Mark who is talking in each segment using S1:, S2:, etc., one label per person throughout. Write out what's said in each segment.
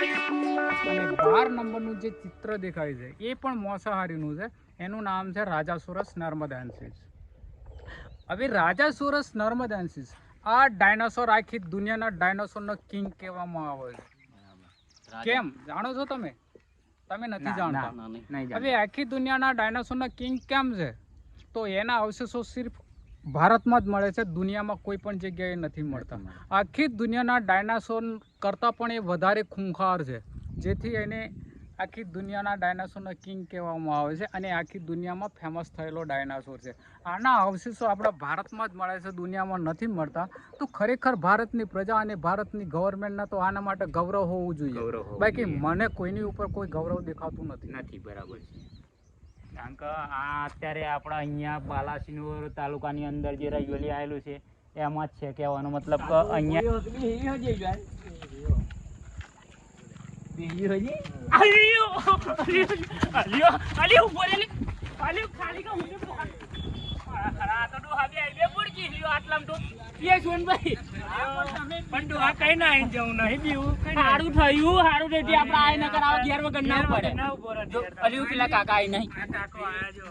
S1: અને 12 નંબરનું જે ચિત્ર દેખાય છે એ પણ માંસાહારીનું છે. એનું નામ છે રાજાસોરસ નર્મદાન્સિસ. હવે રાજાસોરસ નર્મદાન્સિસ આ ડાયનાસોર આખી દુનિયાના ડાયનાસોરનો કિંગ કહેવામાં આવે છે. કેમ જાણો છો તમે? તમે નથી જાણતા. હવે આખી દુનિયાના ડાયનાસોરના કિંગ કેમ છે? તો એના અવશેષો સિર્ફ ભારતમાં જ મળે છે, દુનિયામાં કોઈ પણ જગ્યાએ નથી મળતા. આખી દુનિયાના ડાયનાસોર કરતાં પણ એ વધારે ખૂંખાર છે, જેથી એને આખી દુનિયાના ડાયનાસોરના કિંગ કહેવામાં આવે છે અને આખી દુનિયામાં ફેમસ થયેલો ડાયનાસોર છે. આના અવશેષો આપણા ભારતમાં જ મળે છે, દુનિયામાં નથી મળતા. તો ખરેખર ભારતની પ્રજા અને ભારતની ગવર્મેન્ટના તો આના માટે ગૌરવ હોવું જોઈએ. બાકી મને કોઈની ઉપર કોઈ ગૌરવ દેખાતું નથી.
S2: બરાબર છે. કારણ કે આ અત્યારે આપણા અહીંયા બાલાસિનોર તાલુકાની અંદર જે રૈયોલી આવેલું છે એમાં જ છે. કહેવાનો મતલબ કે અહીંયા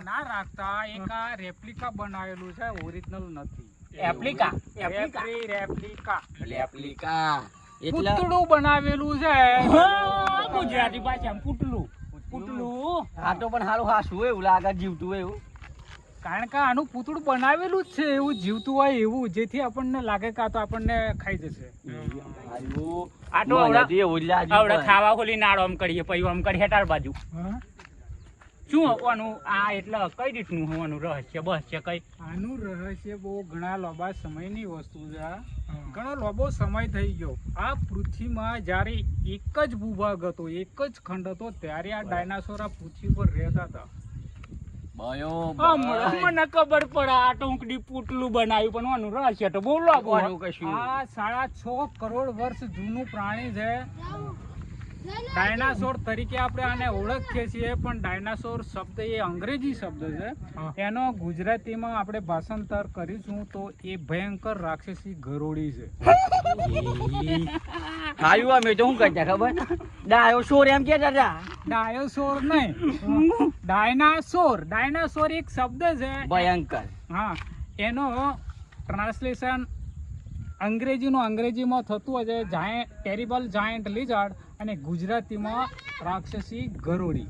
S1: ના રાખતા એક આ રેપ્લિકા બનાવેલું છે, ઓરિજિનલ નથી.
S2: રેપ્લિકા
S1: પૂતળું બનાવેલું છે.
S2: ગુજરાતી ભાષામાં પૂતળું આ તો પણ સારું હાસું એવું લાગે, જીવતું એવું.
S1: કારણ કે આનું પૂતળું બનાવેલું જ છે એવું, જીવતું હોય એવું, જેથી આપણને લાગે કે આ તો આપણને ખાઈ જશે.
S2: આ તો આવડે ખાવા ખોલી નાળો આમ કરીએ પછી આમ કરી હેટાળ બાજુ શું હોવાનું આ એટલે કઈ રીતનું હોવાનું રહસ્ય બસ છે કઈ?
S1: આનું રહસ્ય બહુ ઘણા લાંબા સમયની વસ્તુ છે. ઘણો લાંબો સમય થઈ ગયો. આ પૃથ્વીમાં જ્યારે એક જ ભૂભાગ હતો, એક જ ખંડ હતો, ત્યારે આ ડાયનાસોર આ પૃથ્વી પર રહેતા હતા.
S2: મને ખબર પડે આ ટૂંકડી પૂતળું બનાવ્યું પણ આનું રહસ્ય તો બહુ લાંબુ.
S1: આ 6.5 કરોડ વર્ષ જૂનું પ્રાણી છે. ડાયનાસોર તરીકે આપણે આને ઓળખીએ છીએ, પણ ડાયનાસોર શબ્દ એ અંગ્રેજી શબ્દ છે. એનો ગુજરાતીમાં આપણે ભાષાંતર કરીશું તો એ ભયંકર રાક્ષસી ગરોળી છે.
S2: ડાયોસોર એમ કેતા હતા.
S1: ડાયોસોર નહીં, ડાયનાસોર. ડાયનાસોર એક શબ્દ છે
S2: ભયંકર.
S1: હા, એનો ટ્રાન્સલેશન અંગ્રેજીમાં થતું હશે ટેરિબલ જાયન્ટ લિઝાર્ડ અને ગુજરાતીમાં રાક્ષસી ગરોળી.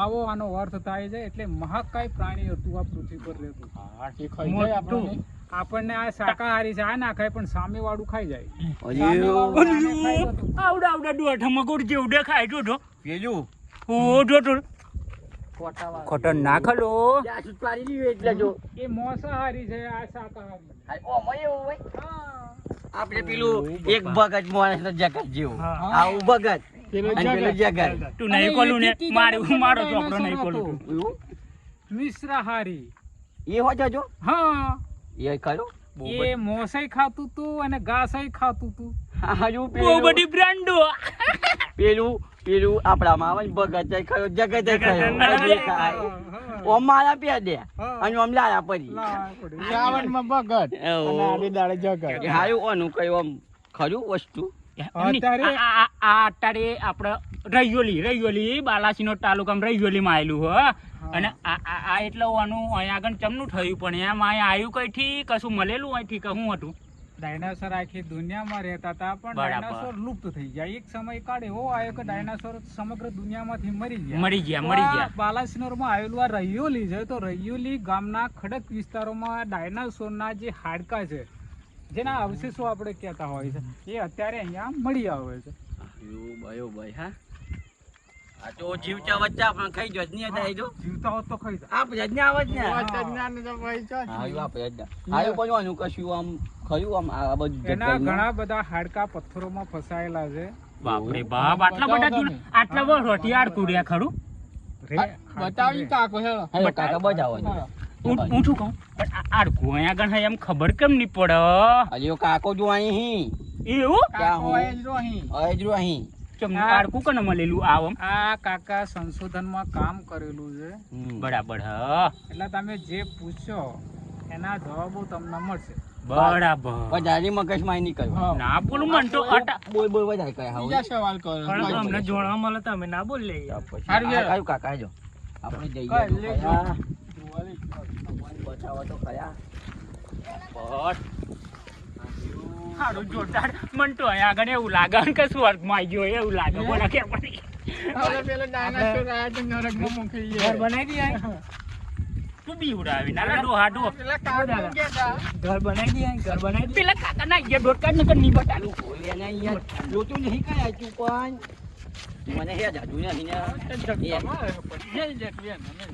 S1: આવો આનો અર્થ થાય છે. એટલે મહાકાય પ્રાણી હતું આ પૃથ્વી પર રહેતું. આપણને આ શાકાહારી છે આ ના ખાય, પણ સામે વાળું ખાઈ જાય.
S2: આવડા દોઢમાં ગોળ જેવું દેખાય જો પેલું ખોટો નાખલો
S1: એ માંસાહારી છે, આ શાકાહારી.
S2: આપણે પેલું એક ભગત માણસ જગત જેવું આવું ભગત જગત તું નહીં ખોલું ને મારો ચોપડો નહીં ખોલું.
S1: મિશ્રાહારી
S2: એ હોય જો.
S1: હા,
S2: એ ખરો.
S1: એ મોસાઈ ખાતું તું અને ઘાસાઈ ખાતું તું.
S2: બહુ બધી બ્રાન્ડો. પેલું આપણામાં આવે ભગત ખરો, જગત ખરો. ઓમ મારા પે દે અને ઓમ લાયા પડી
S1: શ્રાવણમાં ભગત અને આડી દાડે જગત.
S2: હારું ઓનું કયું આમ ખરું વસ્તુ.
S1: અત્યારે
S2: આપણે રૈયોલી બાલાસિનોર તાલુકામાં રૈયોલીમાં આવેલું હો. અને આ એટલે આનું અહીંયા આગળ ચમનું થયું પણ એમ અહીંયા આવ્યું કઈથી કશું મળેલું અહીંથી કે શું હતું?
S1: ડાયનાસોર આખી દુનિયામાં રહેતા હતા, પણ ડાયનાસોર લુપ્ત થઈ ગયા. એક સમય કાળ એવો આવ્યો કે ડાયનાસોર સમગ્ર દુનિયામાંથી મરી ગયા. બાલાસિનોરમાં આવેલું આ રૈયોલી છે, તો રૈયોલી ગામના ખડક વિસ્તારોમાં ડાયનાસોરના જે હાડકા છે, જેના અવશેષો આપણે કહેતા હોય છે, એ અત્યારે અહીંયા મળી આવે છે.
S2: આ તો જીવતા વચ્ચા પણ ખાઈ જો નહીં હતા. જો
S1: જીવતા હોત તો ખાઈ
S2: આ પ્રજ્ઞા આવત ને આયું બનવાનું કશું આમ ખયું આમ આ બધું.
S1: એના ઘણા બધા હાડકા પથ્થરોમાં ફસાયેલા છે.
S2: બાપરે બાપ, આટલા બધા રોટિયાર કુડ્યા ખરું.
S1: બતાવી કાકો હેલો
S2: કાકા બજાવો હું શું કહું આ ગોયા ગણ એમ ખબર કેમ નહીં પડે? હજી કાકો જો અહીં એવું
S1: આ કાકા સંશોધનમાં કામ કરેલું છે.
S2: બરાબર.
S1: એટલે તમે જે પૂછો એના જવાબો તમને મળશે.
S2: બરાબર
S3: વધારે મગજમાં નહીં કર્યું.
S2: ના બોલું મન તો
S3: બોલ બોલ વધારે કહે હાવ.
S1: બીજા સવાલ કરો
S4: પણ અમને જોડવા મળે તો અમે ના બોલીએ
S3: પછી
S1: હારું
S3: આ
S1: યાર.
S3: કયું કાકા જો આપણે જઈએ
S1: કઈ
S3: તો
S1: લેજો.
S3: ખરા. ભગવાન બચાવો તો ખરા.
S2: બસ સારું જોરદાર મન તો અહીંયા આગળ એવું લાગે કે સ્વર્ગમાં આવી ગયો એવું લાગે બોલા કે પછી
S1: હવે પેલો ડાયનાસોર આયા તો નરકમાં મૂકી
S4: ઘર
S1: ગયા.
S4: બનાવી દઈએ
S2: તું બીવડાવી ના ડોહા ડો
S1: પેલા કાકા ગયા તા.
S4: ઘર બનાવી દઈએ ઘર બનાવી દઈએ
S2: પેલા કાકા ના ગયા ડોટ કાઢ નકર નહીં બતાલું
S3: બોલ એને અહીંયા જોતું નહીં કાંઈ આચું પણ. મને હે જાદુ નહીં ને.
S1: જગવામાં આવ્યો પછી. જય જેટલી એને નહીં.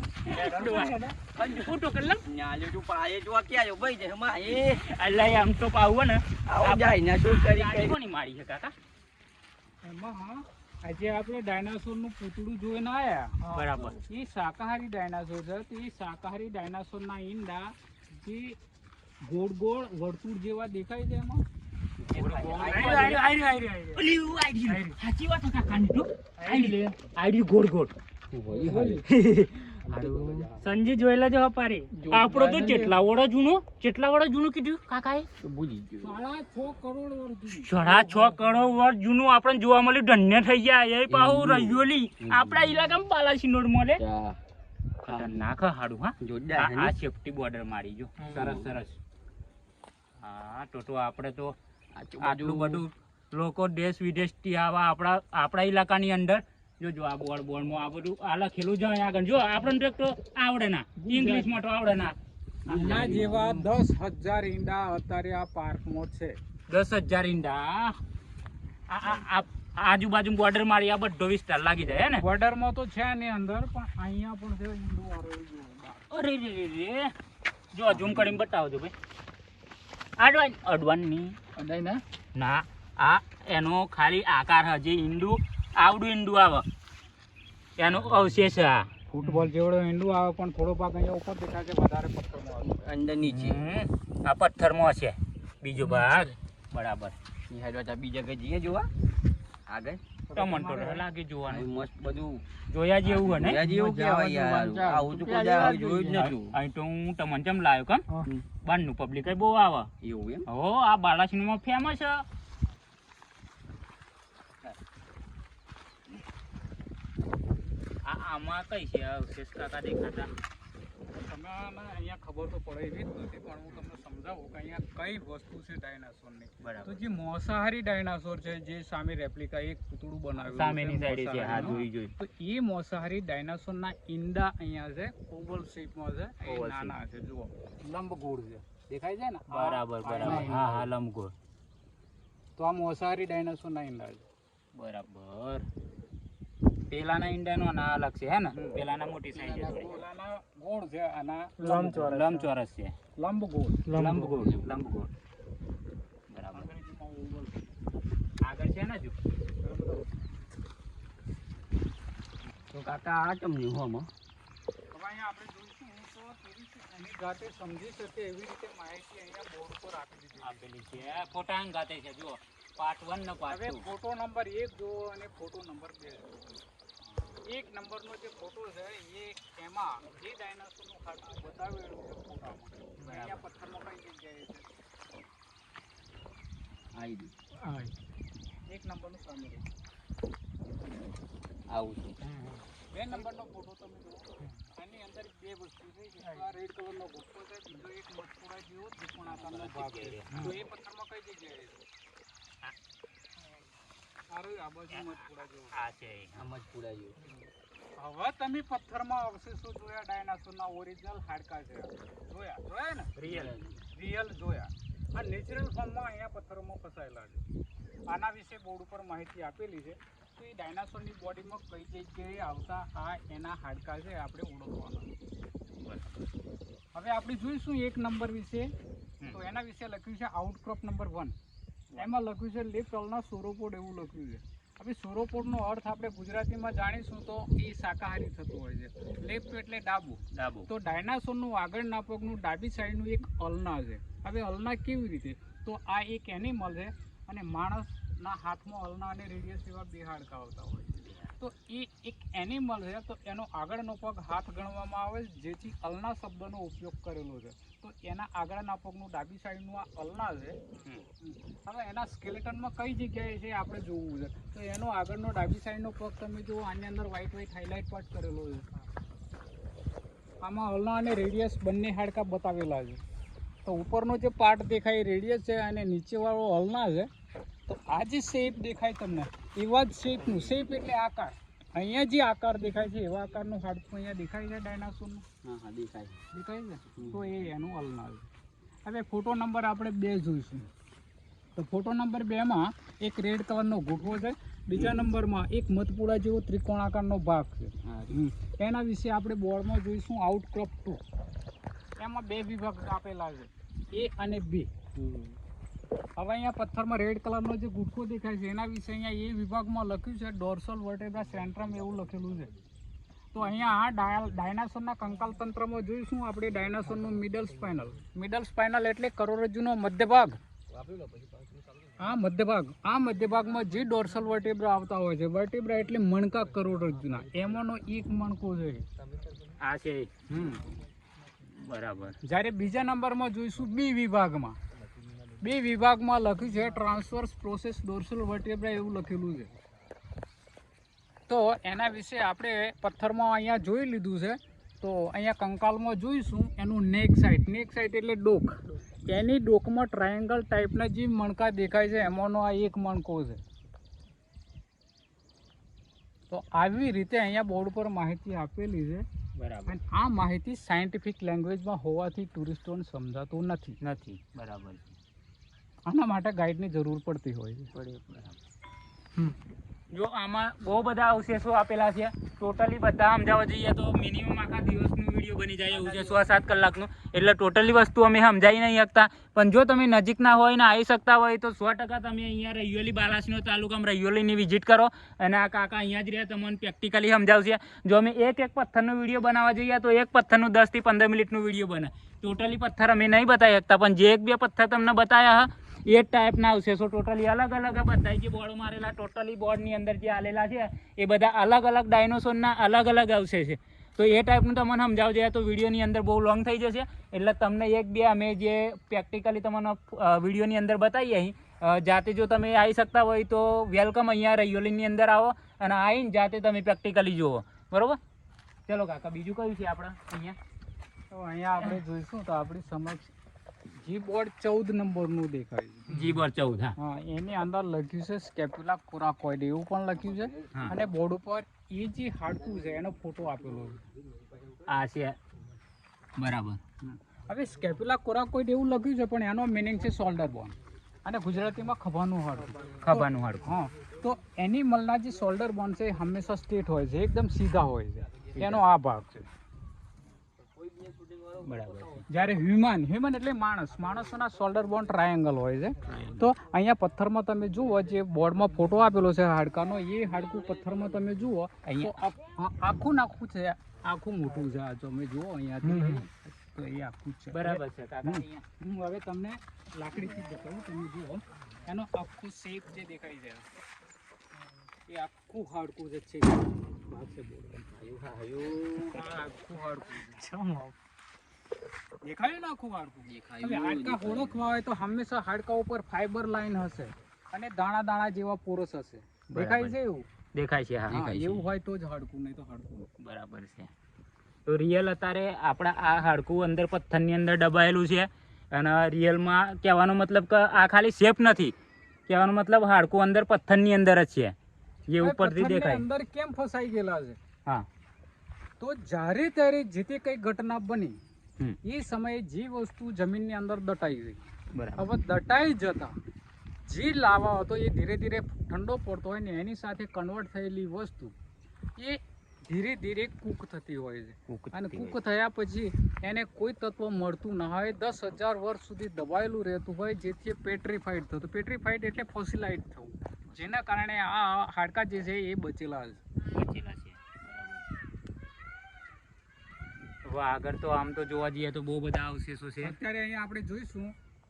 S2: ફોટો કરી લઉં
S3: ન્યાલે તું પાયે જો ક્યાં આવ્યો ભાઈ જય માં એ
S2: અલ્લાહ આમ તો પાવું ને
S3: આવો જાય ને શું કરી
S2: ગાડી
S3: કરી.
S2: કોની મારી છે કાકા
S1: એમાં આજે આપણે ડાયનાસોરનું પૂતળું જોઈને આયા.
S2: બરાબર
S1: એ શાકાહારી ડાયનાસોર છે તો એ શાકાહારી ડાયનાસોરના ઈંડા જે ગોળ ગોળ વર્તુળ જેવા દેખાય છે એમાં
S2: ઓલી આઈડી સાચી વાત છે કાકાની તો આઈડી ગોળ ગોળ
S4: સંજી જોઈ લેજો પારી
S2: આપણો તો કેટલા વર્ષ જૂનું કીધું કાકાએ
S3: ભૂલી ગયો.
S1: 6.5 કરોડ વર્ષ જૂનું.
S2: 6.5 કરોડ વર્ષ જૂનું આપણને જોવા મળ્યું ધન્ય થઈ ગયા એ પાહુ રૈયોલી આપણા ઇલાકામાં બાલાસિનોર મળે
S3: ચા.
S2: ખતરનાક હાડું હા
S3: જોરદાર હે ને?
S2: આ સેફટી બોર્ડર મારી જો સરસ સરસ હા તો આપણે તો
S3: આચું
S2: આટલું
S3: બાજુ
S2: બધું લોકો દેશ વિદેશથી આવા આપણા ઇલાકાની અંદર જો આ બોર્ડમાં આ બધું આ લખેલું જ અહીંયા આગળ જો આપણને તો આવડે ના ઇંગ્લિશમાં તો આવડે ના
S1: આના જેવા 10,000 ઈંડા અત્યારે આ પાર્કમાં છે.
S2: 10,000 ઈંડા આજુબાજુ બોર્ડર મારી આ બધો વિસ્તાર લાગી જાય હે ને
S1: બોર્ડરમાં તો છે ને અંદર પણ અહીંયા પણ છે ઈંડું વાળો એ જો બહાર.
S2: અરે રે રે રે જો ઝૂમ કરીને બતાવજો ભાઈ અડવાનની
S1: અડાઈ ને
S2: ના આ એનો ખાલી આકાર હજી ઈંડું આવડું ઈંડું આવે એનો અવશેષ આ
S1: ફૂટબોલ જેવડો ઈંડું આવે પણ થોડો ભાગ અહીંયા ઉપર દેખાય છે વધારે પથ્થરમાં આવે.
S3: અંદર નીચે
S2: આ પથ્થરમાં છે બીજો ભાગ બરાબર
S3: નિહાળવા તા બીજા કઈ જઈએ જોવા આગળ
S2: ટમન તો લાગે જોવાનું
S3: મસ્ત બધું
S2: જોયા જેવું હે ને
S3: જોયા જેવું કહેવાય યાર. આવું તો કોઈ દાડો જોયું જ નતું.
S2: અહીં તો હું ટમન ચમ લાવ્યો કેમ
S1: હા.
S2: બહારનું પબ્લિક બહુ આવે
S3: એવું એમ
S2: હો આ બાલાસિનોરમાં ફેમસ છે આમાં કઈ છે અવશેષ કાકા દેખાતા
S1: તમે અહીંયા ખબર તો પડે એવી જ નથી પણ હું તમને સમજાવું કે અહીંયા કઈ વસ્તુ છે ડાયનાસોરની. તો
S2: બરાબર
S1: જે માંસાહારી ડાયનાસોર છે જે સામે રેપ્લિકા એક પૂતળું બનાવ્યું
S2: સામેની સાઈડે છે હા
S1: માંસાહારીનું.
S2: જોઈ
S1: તો એ માંસાહારી ડાયનાસોરના ઈંડા અહીંયા છે ઓવલ શેપમાં છે એ
S2: Oval
S1: નાના છે જુઓ લંબગોળ છે દેખાય છે ને
S2: બરાબર બરાબર હા હા લંબગોળ
S1: તો આ માંસાહારી ડાયનાસોરના ઈંડા છે.
S2: બરાબર પેલાના ઈંડાનો ના અલગ છે હે ને પેલાના મોટી સાઈઝ છે થોડી.
S1: ઓલાના ગોળ છે આના
S2: લંબચોરસ છે
S1: લંબગોળ
S2: લંબગોળ બરાબર આગળ છે ને જો
S3: તો કાકા આ ચમની હોમાં
S1: હવે અહીંયા આપણે જોઈશું તો કેવી રીતે એની જાતે સમજી શકે એવી રીતે માહિતી અહીંયા બોર્ડ પર આપી દીધી
S2: આપેલી છે ફોટા અંગાતે છે જો પાર્ટ 1 ને પાર્ટ
S1: હવે
S2: 2
S1: ફોટો નંબર 1 જુઓ અને ફોટો નંબર 2 જુઓ. 1 નંબરનો જે ફોટો છે એ એમાં જે ડાયનાસોરનું ખાડકું બતાવેલું છે ફોટામાં અહીંયા પથ્થરમાં કઈ જગ્યાએ છે
S3: આવી ગયું
S1: 1 નંબરનું સામે છે.
S3: આવું છે
S1: 2 નંબરનો ફોટો તમે જુઓ આની અંદર બે વસ્તુ છે એક આ રેડ કલરનો ગુસ્સો છે બીજો એક મટકુડા જેવો ત્રિકોણ આકારનો ભાગ છે તો એ પથ્થરમાં કઈ જગ્યાએ છે આ બાજુ મટકુડા જેવો
S2: આ છે
S3: આમ જ પૂરાયું
S1: હવે તમે પથ્થરમાં અવશેષો જોયા ડાયનાસોરના ઓરિજિનલ હાડકા છે જોયા ને રિયલ જોયા આ નેચરલ ફોર્મમાં અહીંયા પથ્થરોમાં ફસાયેલા છે આના વિશે બોર્ડ ઉપર માહિતી આપેલી છે તો એ ડાયનાસોરની બોડીમાં કઈ જગ્યાએ આવતા આ એના હાડકા છે આપણે ઓળખવાના હવે આપણે જોઈશું 1 નંબર વિશે તો એના વિશે લખ્યું છે આઉટક્રોપ નંબર 1 એમાં લખ્યું છે લેફ્ટ ઓલના સોરોપોડ એવું લખ્યું છે હવે સોરોપોડનો અર્થ આપણે ગુજરાતીમાં જાણીશું તો એ શાકાહારી થતું હોય છે લેફ્ટ એટલે ડાબુ તો ડાયનાસોરનું આગળના પગનું ડાબી સાઈડનું એક અલના છે હવે અલના કેવી રીતે તો આ એક એનિમલ છે અને માણસના હાથમાં અલના અને રેડિયસ એવા બે હાડકા આવતા હોય છે તો એ એક એનિમલ છે, તો એનો આગળનો પગ હાથ ગણવામાં આવે, જેથી અલના શબ્દનો ઉપયોગ કરેલો છે. તો એના આગળના પગનું ડાબી સાઈડનું આ અલના છે. હવે એના સ્કેલેટનમાં કઈ જગ્યાએ છે આપણે જોવું છે. તો એનો આગળનો ડાબી સાઈડનો પગ તમે જુઓ, આની અંદર વ્હાઈટ હાઇલાઇટ પાર્ટ કરેલો છે. આમાં અલના અને રેડિયસ બંને હાડકા બતાવેલા છે. તો ઉપરનો જે પાર્ટ દેખાય રેડિયસ છે અને નીચેવાળો અલના છે. તો આ જે શેપ દેખાય તમને, એવા જ શેપનું, શેપ એટલે આકાર, અહીંયા જે આકાર દેખાય છે એવા આકારનું હાડકું અહીંયા દેખાય છે ડાયનાસોરનું.
S3: હા દેખાય
S1: છે તો એ એનું અલના છે. હવે ફોટો નંબર આપણે 2 જોઈશું. તો ફોટો નંબર 2માં એક રેડ કલરનો ગુઠવો છે, બીજા નંબરમાં એક મધપુડા જેવો ત્રિકોણાકારનો ભાગ છે. એના વિશે આપણે બોર્ડમાં જોઈશું આઉટક્રોપ 2. એમાં 2 વિભાગ આપેલા છે, A અને B. હવે અહીંયા પથ્થરમાં રેડ કલરનો જે ગુટકો દેખાય છે એના વિશે અહીંયા એ વિભાગમાં લખ્યું છે ડોર્સલ વર્ટેબ્રા સેન્ટ્રમ એવું લખેલું છે. તો અહીંયા આ ડાયનાસોરના કંકાલ તંત્રમાં જોઈશું આપણે ડાયનાસોરનું મિડલ સ્પાઇનલ એટલે કરોડરજ્જુનો મધ્ય ભાગ. આ મધ્યભાગમાં જે ડોર્સલ વર્ટેબ્રા આવતા હોય છે, વર્ટેબ્રા એટલે મણકા કરોડરજ્જુના, એમાંનો એક મણકો છે
S2: આ છે. બરાબર.
S1: જ્યારે બીજા નંબરમાં જોઈશું બી વિભાગમાં લખ્યું છે ટ્રાન્સવર્સ પ્રોસેસ ડોર્સલ વર્ટેબ્રા એવું લખેલું છે. તો એના વિશે આપણે પથ્થરમાં અહીંયા જોઈ લીધું છે. તો અહીંયા કંકાલમાં જોઈશું એનું નેક સાઇડ એટલે ડોક. એની ડોકમાં ટ્રાયેંગલ ટાઈપના જે મણકા દેખાય છે એમાંનો આ એક મણકો છે. તો આવી રીતે અહીંયા બોર્ડ પર માહિતી આપેલી છે.
S2: બરાબર.
S1: અને આ માહિતી સાયન્ટિફિક લેંગ્વેજમાં હોવાથી ટુરિસ્ટોને સમજાતું નથી.
S2: બરાબર.
S1: આના માટે ગાઈડની જરૂર પડતી હોય છે.
S2: જો આમાં બહુ બધા અવશેષો આપેલા છે, ટોટલી બધા સમજાવવા જઈએ તો મિનિમમ આખા દિવસનું વિડીયો બની જાય એવું છે, 6-7 કલાકનું. એટલે ટોટલી વસ્તુ અમે સમજાવી નહીં શકતા. પણ જો તમે નજીકના હોય ને આવી શકતા હોય તો 100% તમે અહીંયા રૈયોલી બાલાસિનોર તાલુકામાં રૈયોલીની વિઝિટ કરો અને આ કાકા અહીંયા જ રહ્યા તમને પ્રેક્ટિકલી સમજાવશે. જો અમે એક પથ્થરનો વિડીયો બનાવવા જઈએ તો એક પથ્થરનું 10 થી 15 મિનિટનું વિડીયો બને. ટોટલી પથ્થર અમે નહીં બતાવી શકતા, પણ જે 1-2 પથ્થર તમને બતાવ્યા એ ટાઈપના અવશેષો ટોટલી અલગ બધા જે બોર્ડ મારેલા, ટોટલી બોર્ડની અંદર જે આલેલા છે એ બધા અલગ ડાયનોસોરના અલગ અવશેષ છે. તો એ ટાઈપનું તમને સમજાવજે તો વિડીયોની અંદર બહુ લોંગ થઈ જશે. એટલે તમને 1-2 અમે જે પ્રેક્ટિકલી તમને વિડીયોની અંદર બતાવીએ અહીં, જાતે જો તમે આવી શકતા હોય તો વેલકમ, અહીંયા રૈયોલીની અંદર આવો અને આવીને જાતે તમે પ્રેક્ટિકલી જુઓ. બરાબર. ચલો કાકા, બીજું કયું છે આપણે અહીંયા?
S1: તો અહીંયા આપણે જોઈશું તો આપણી સમક્ષ જી બોર્ડ 14 નંબરનું દેખાય છે.
S2: જી બોર્ડ 14.
S1: હા, એની અંદર લખ્યું છે સ્કેપ્યુલા કોરાકોઇડ એવું પણ લખ્યું છે. અને બોર્ડ ઉપર એ જે હાડકું છે એનો ફોટો આપેલો છે.
S2: આ છે. બરાબર.
S1: હવે સ્કેપ્યુલા કોરાકોઇડ એવું લખ્યું છે પણ એનો મિનિંગ છે શોલ્ડર બોન અને ગુજરાતીમાં ખભાનું હાડકું. હા, તો એનિમલના જે શોલ્ડર બોન છે એ હંમેશા સ્ટ્રેટ હોય છે, એકદમ સીધા હોય છે. એનો આ ભાગ છે.
S2: બરાબર.
S1: જ્યારે હ્યુમન એટલે માણસોના શોલ્ડર બોન ટ્રાયેંગલ હોય છે. તો અહીંયા પથ્થરમાં તમે જુઓ જે બોર્ડમાં ફોટો આપેલો છે હાડકાનો, એ હાડકું પથ્થરમાં તમે જુઓ અહીંયા આખું છે, આખું મોટું છે. આ જો તમે જુઓ અહીંયાથી તો એ આખું છે.
S2: બરાબર છે કાકા.
S1: હું હવે તમને લાકડીથી બતાવું, તમે જુઓ એનો આખું શેપ જે દેખાય છે એ આખું હાડકું જે છે ભાગ છે બોર્ડ. આખું હાડકું દેખાયું ને, આખું હાડકું. હવે હાડકા ઓળખવા હોય તો હંમેશા હાડકા ઉપર ફાઈબર લાઈન હશે અને દાણા જેવા પોરસ હશે. દેખાય છે એવું?
S2: દેખાય છે. હા,
S1: એવું હોય તો જ હાડકું, નહીં તો હાડકું.
S2: બરાબર છે. તો રિયલ અત્યારે આપણા આ હાડકું અંદર પથ્થરની અંદર દબાયેલું છે અને રિયલમાં કહેવાનો મતલબ કે આ ખાલી શેપ નથી, કહેવાનો મતલબ હાડકું અંદર પથ્થરની અંદર જ છે, જે ઉપરથી દેખાય.
S1: અંદર કેમ ફસાઈ ગયેલા છે?
S2: હા,
S1: તો જ્યારે ત્યારે જે તે કઈ ઘટના બની એ સમયે જે વસ્તુ જમીનની અંદર દટાઈ ગઈ.
S2: બરાબર.
S1: હવે દટાઈ જતા જે લાવા હતો એ ધીરે ધીરે ઠંડો પડતો હોય ને એની સાથે કન્વર્ટ થયેલી વસ્તુ એ ધીરે ધીરે કૂક થતી હોય છે. અને કૂક થયા પછી એને કોઈ તત્વ મળતું ના હોય, 10,000 વર્ષ સુધી દબાયેલું રહેતું હોય, જેથી પેટ્રીફાઈડ થતું. પેટ્રીફાઈડ એટલે ફોસિલાઇઝ થવું, જેના કારણે આ હાડકા જે છે એ બચેલા છે.
S2: આગળ તો આમ તો જોવા જઈએ તો બહુ બધા અવશેષો છે.
S1: અત્યારે અહીંયા આપણે જોઈશું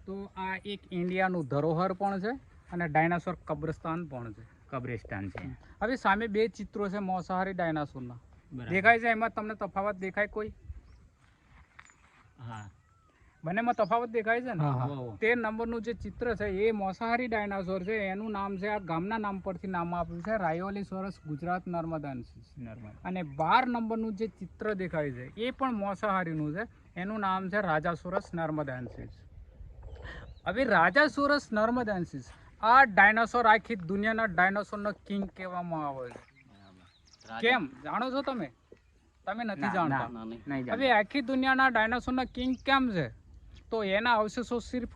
S1: તો આ એક ઇન્ડિયાનું ધરોહર પણ છે અને ડાયનાસોર કબ્રસ્તાન પણ છે.
S2: કબ્રિસ્તાન છે.
S1: હવે સામે બે ચિત્રો છે માંસાહારી ડાયનાસોરના.
S2: બરાબર.
S1: દેખાય છે એમાં તમને તફાવત દેખાય કોઈ?
S2: હા.
S1: બંનેમાં તફાવત દેખાય છે ને?
S4: હા, હા.
S2: હો.
S1: 13 નંબરનું જે ચિત્ર છે એ માંસાહારી ડાયનાસોર છે. એનું નામ છે, આ ગામના નામ પરથી નામ આપ્યું છે, રાયોલીસોરસ ગુજરાત નર્મદાન્સિસ.
S2: નર્મદા.
S1: અને 12 નંબરનું જે ચિત્ર દેખાય છે એ પણ માંસાહારીનું છે. એનું નામ છે રાજાસોરસ નર્મદાન્સિસ. હવે રાજાસોરસ નર્મદાન્સિસ આ ડાયનાસોર આખી દુનિયાના ડાયનાસોરનો કિંગ કહેવામાં આવે છે. કેમ જાણો છો તમે? તમે નથી
S2: ના,
S1: જાણતા.
S3: ના, નહીં.
S2: નહીં
S1: હવે
S2: જાણતા.
S1: આખી દુનિયાના ડાયનાસોરના કિંગ કેમ છે? તો એના અવશેષો સિર્ફ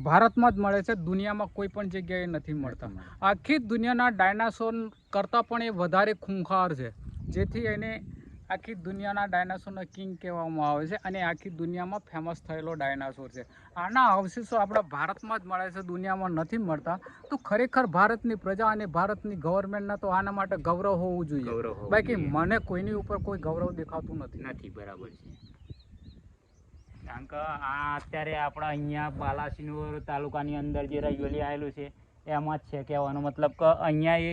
S1: ભારતમાં જ મળે છે, દુનિયામાં કોઈ પણ જગ્યાએ નથી મળતા. આખી દુનિયાના ડાયનાસોર કરતાં પણ એ વધારે ખૂંખાર છે, જેથી એને આખી દુનિયાના ડાયનાસોરના કિંગ કહેવામાં આવે છે અને આખી દુનિયામાં ફેમસ થયેલો ડાયનાસોર છે. આના અવશેષો આપણા ભારતમાં જ મળે છે, દુનિયામાં નથી મળતા. તો ખરેખર ભારતની પ્રજા અને ભારતની ગવર્મેન્ટના તો આના માટે ગૌરવ હોવું જોઈએ.
S2: ગૌરવ હોવું
S1: બાકી
S2: જોઈએ.
S1: મને કોઈની ઉપર કોઈ ગૌરવ દેખાતું નથી.
S2: નથી. બરાબર છે. કારણ કે આ અત્યારે આપણા અહીંયા બાલાસિનોર તાલુકાની અંદર જે રૈયોલી આવેલું છે એમાં જ છે કહેવાનો મતલબ કે અહીંયા એ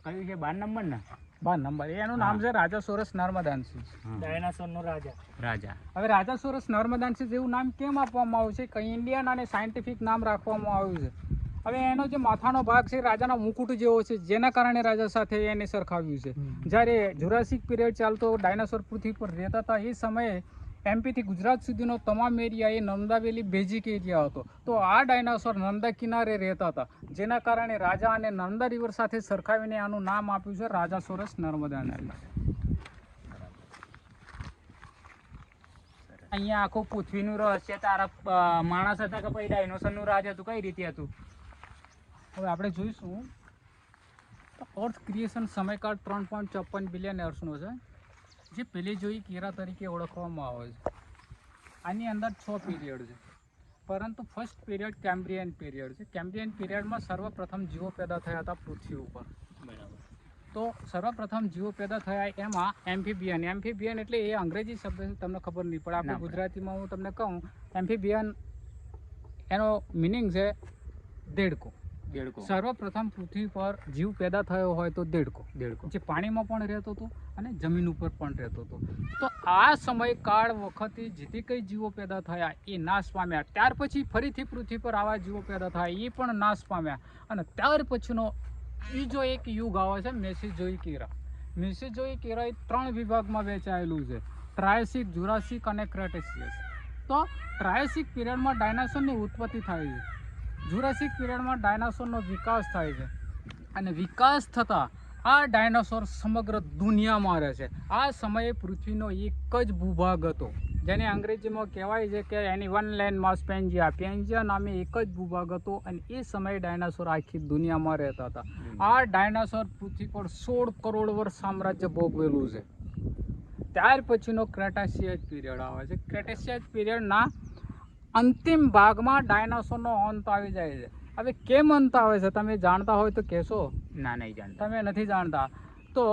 S2: કયું છે 12 નંબર ને?
S1: 12 નંબર એનું નામ છે રાજાસોરસ નર્મદાન્સિસ.
S4: ડાયનાસોરનો રાજા.
S2: રાજા.
S1: હવે રાજાસોરસ નર્મદાન્સિસ એવું નામ કેમ આપવામાં આવ્યું છે? કે ઇન્ડિયન અને સાયન્ટિફિક નામ રાખવામાં આવ્યું છે. હવે એનો જે માથાનો ભાગ છે રાજાના મુકુટ જેવો છે, જેના કારણે રાજા સાથે એને સરખાવ્યું છે. જ્યારે જુરાસિક પીરિયડ ચાલતો, ડાયનાસોર પૃથ્વી પર રહેતા હતા, એ સમયે એમપીથી ગુજરાત સુધીનો તમામ એરિયા એ નર્મદા વેલી બેઝિક એરિયા હતો. તો આ ડાયનાસોર નર્મદા કિનારે રહેતા હતા, જેના કારણે રાજા અને નર્મદા રિવર સાથે સરખાવીને આનું નામ આપ્યું છે રાજાસોરસ નર્મદાન્સિસ.
S2: અહીંયા આખું પૃથ્વીનું રહસ્ય તારા માણસ હતા કે પછી ડાયનોસરનું રાજ હતું, કઈ રીતે હતું?
S1: હવે આપણે જોઈશું તો અર્થ ક્રિએશન સમયકાળ 3.54 બિલિયન યર્સનો છે, જે પહેલી જોઈ કેરા તરીકે ઓળખવામાં આવે છે. આની અંદર 6 પીરિયડ છે, પરંતુ ફર્સ્ટ પીરિયડ કેમ્બ્રિયન પીરિયડ છે. કેમ્બ્રિયન પીરિયડમાં સર્વપ્રથમ જીવો પેદા થયા હતા પૃથ્વી ઉપર.
S2: બરાબર.
S1: તો સર્વપ્રથમ જીવો પેદા થયા એમાં એમ્ફીબિયન. એમ્ફીબિયન એટલે એ અંગ્રેજી શબ્દ છે, તમને ખબર નહીં પડે. આપણે
S2: ના પડે.
S1: ગુજરાતીમાં હું તમને કહું, એમ્ફીબિયન એનો મિનિંગ છે દેડકો.
S2: દેડકો.
S1: સર્વપ્રથમ પૃથ્વી પર જીવ પેદા થયો હોય તો દેડકો,
S2: દેડકો.
S1: જે પાણીમાં પણ રહેતો હતો અને જમીન ઉપર પણ રહેતો હતો. તો આ સમયકાળ વખતે જે કંઈ જીવો પેદા થયા એ નાશ પામ્યા. ત્યાર પછી ફરીથી પૃથ્વી પર આવા જીવો પેદા થયા, એ પણ નાશ પામ્યા. અને ત્યાર પછીનો બીજો એક યુગ આવે છે મેસોઝોઇક એરા. મેસોઝોઇક એરા એ 3 વિભાગમાં વહેંચાયેલું છે: ટ્રાયસિક, જુરાસિક અને ક્રેટેશિયસ. તો ટ્રાયસિક પીરિયડમાં ડાયનાસોરની ઉત્પત્તિ થાય છે. જુરાસિક પીરિયડમાં ડાયનાસોરનો વિકાસ થાય છે, અને વિકાસ થતાં આ ડાયનાસોર સમગ્ર દુનિયામાં રહે છે. આ સમયે પૃથ્વીનો એક જ ભૂભાગ હતો, જેને અંગ્રેજીમાં કહેવાય છે કે એની વન લેન્ડ માસ પેન્જિયા. પેન્જિયા નામે એક જ ભૂભાગ હતો, અને એ સમયે ડાયનાસોર આખી દુનિયામાં રહેતા હતા. આ ડાયનાસોર પૃથ્વી પર 16 કરોડ વર્ષ સામ્રાજ્ય ભોગવેલું છે. ત્યાર પછીનો ક્રેટાસિયસ પીરિયડ આવે છે. ક્રેટાસિયસ પીરિયડના અંતિમ ભાગમાં ડાયનાસોરનો અંત આવી જાય છે. હવે કેમ અંત આવે છે તમે જાણતા હોય તો કહેશો?
S2: ના, નહીં જાણતા.
S1: તમે નથી જાણતા. તો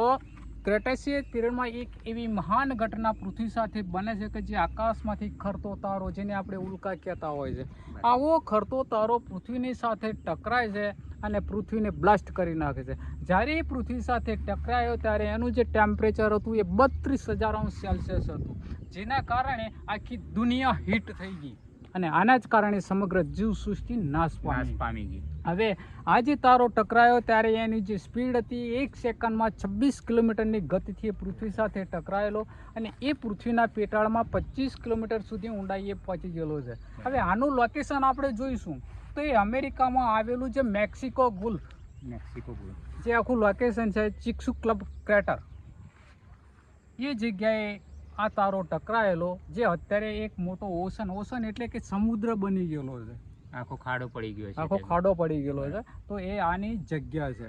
S1: ક્રેટાસિયસ પીરિયડમાં એક એવી મહાન ઘટના પૃથ્વી સાથે બને છે કે જે આકાશમાંથી ખરતો તારો, જેને આપણે ઉલ્કા કહેતા હોય છે, આવો ખરતો તારો પૃથ્વીની સાથે ટકરાય છે અને પૃથ્વીને બ્લાસ્ટ કરી નાખે છે. જ્યારે એ પૃથ્વી સાથે ટકરાયો ત્યારે એનું જે ટેમ્પરેચર હતું એ 32,000 હતું, જેના કારણે આખી દુનિયા હીટ થઈ ગઈ, અને આના જ કારણે સમગ્ર જીવસૃષ્ટિ નાશ
S2: નાશ
S1: પામી.
S2: પામી ગઈ.
S1: હવે આ જે તારો ટકરાયો ત્યારે એની જે સ્પીડ હતી 1 સેકન્ડમાં 26 કિલોમીટરની ગતિથી એ પૃથ્વી સાથે ટકરાયેલો, અને એ પૃથ્વીના પેટાળમાં 25 કિલોમીટર સુધી ઊંડાઈએ પહોંચી ગયેલો છે. હવે આનું લોકેશન આપણે જોઈશું તો એ અમેરિકામાં આવેલું જે મેક્સિકો ગુલ્ફ,
S2: મેક્સિકો બોલ.
S1: જે આખું લોકેશન છે ચિક્સુ ક્લબ ક્રેટર, એ જગ્યાએ આ તારો ટકરાયેલો, જે અત્યારે એક મોટો ઓશન એટલે કે સમુદ્ર બની ગયેલો છે,
S2: આખો ખાડો પડી ગયો છે.
S1: આખો ખાડો પડી ગયેલો છે. તો એ આની જગ્યા છે,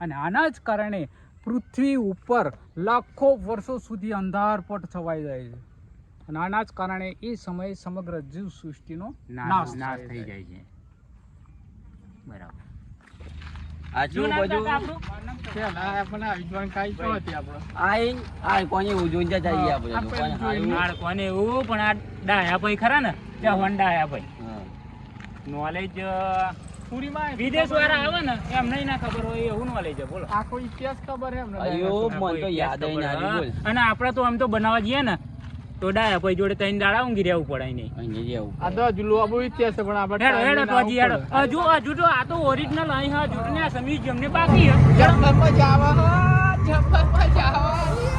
S1: અને આના જ કારણે પૃથ્વી ઉપર લાખો વર્ષો સુધી અંધારપટ છવાઈ જાય છે, અને આના જ કારણે એ સમયે સમગ્ર જીવસૃષ્ટિનો
S2: નાશ
S1: નાશ
S2: થઈ જાય છે. બરાબર.
S3: આજુબાજુ આ કોની ઉજવણી જઈએ આપણે તો. કોને હારું?
S2: આ કોને એવું, પણ આ ડાયા ભાઈ ખરા ને, ત્યાં વન ડાયા ભાઈ
S3: હા.
S2: નોલેજ
S1: સુરીમાં
S2: વિદેશ વાળા આવે ને એમને ના ખબર હોય એવું નોલેજ છે બોલો
S1: આખો ઇતિહાસ ખબર છે એમને
S3: અયો મને તો યાદ જ ના રહ્યું બોલ.
S2: અને આપણે તો આમ તો બનાવવા જઈએ ને તો ડાયા ભાઈ જોડે ત્રણ દાડા ઊંઘી રહેવું પડે નહીં
S3: અહીં જ આવું.
S1: આ તો હજુ લોબો ઇતિહાસ છે પણ આપણે
S2: હેડો હેડો તો હજી હેડો હજુ તો આ તો ઓરિજિનલ અહીં હા જૂટ ને આ મ્યુઝિયમ ને બાકી હે
S1: જંગલમાં જાવા જંગલમાં જાવા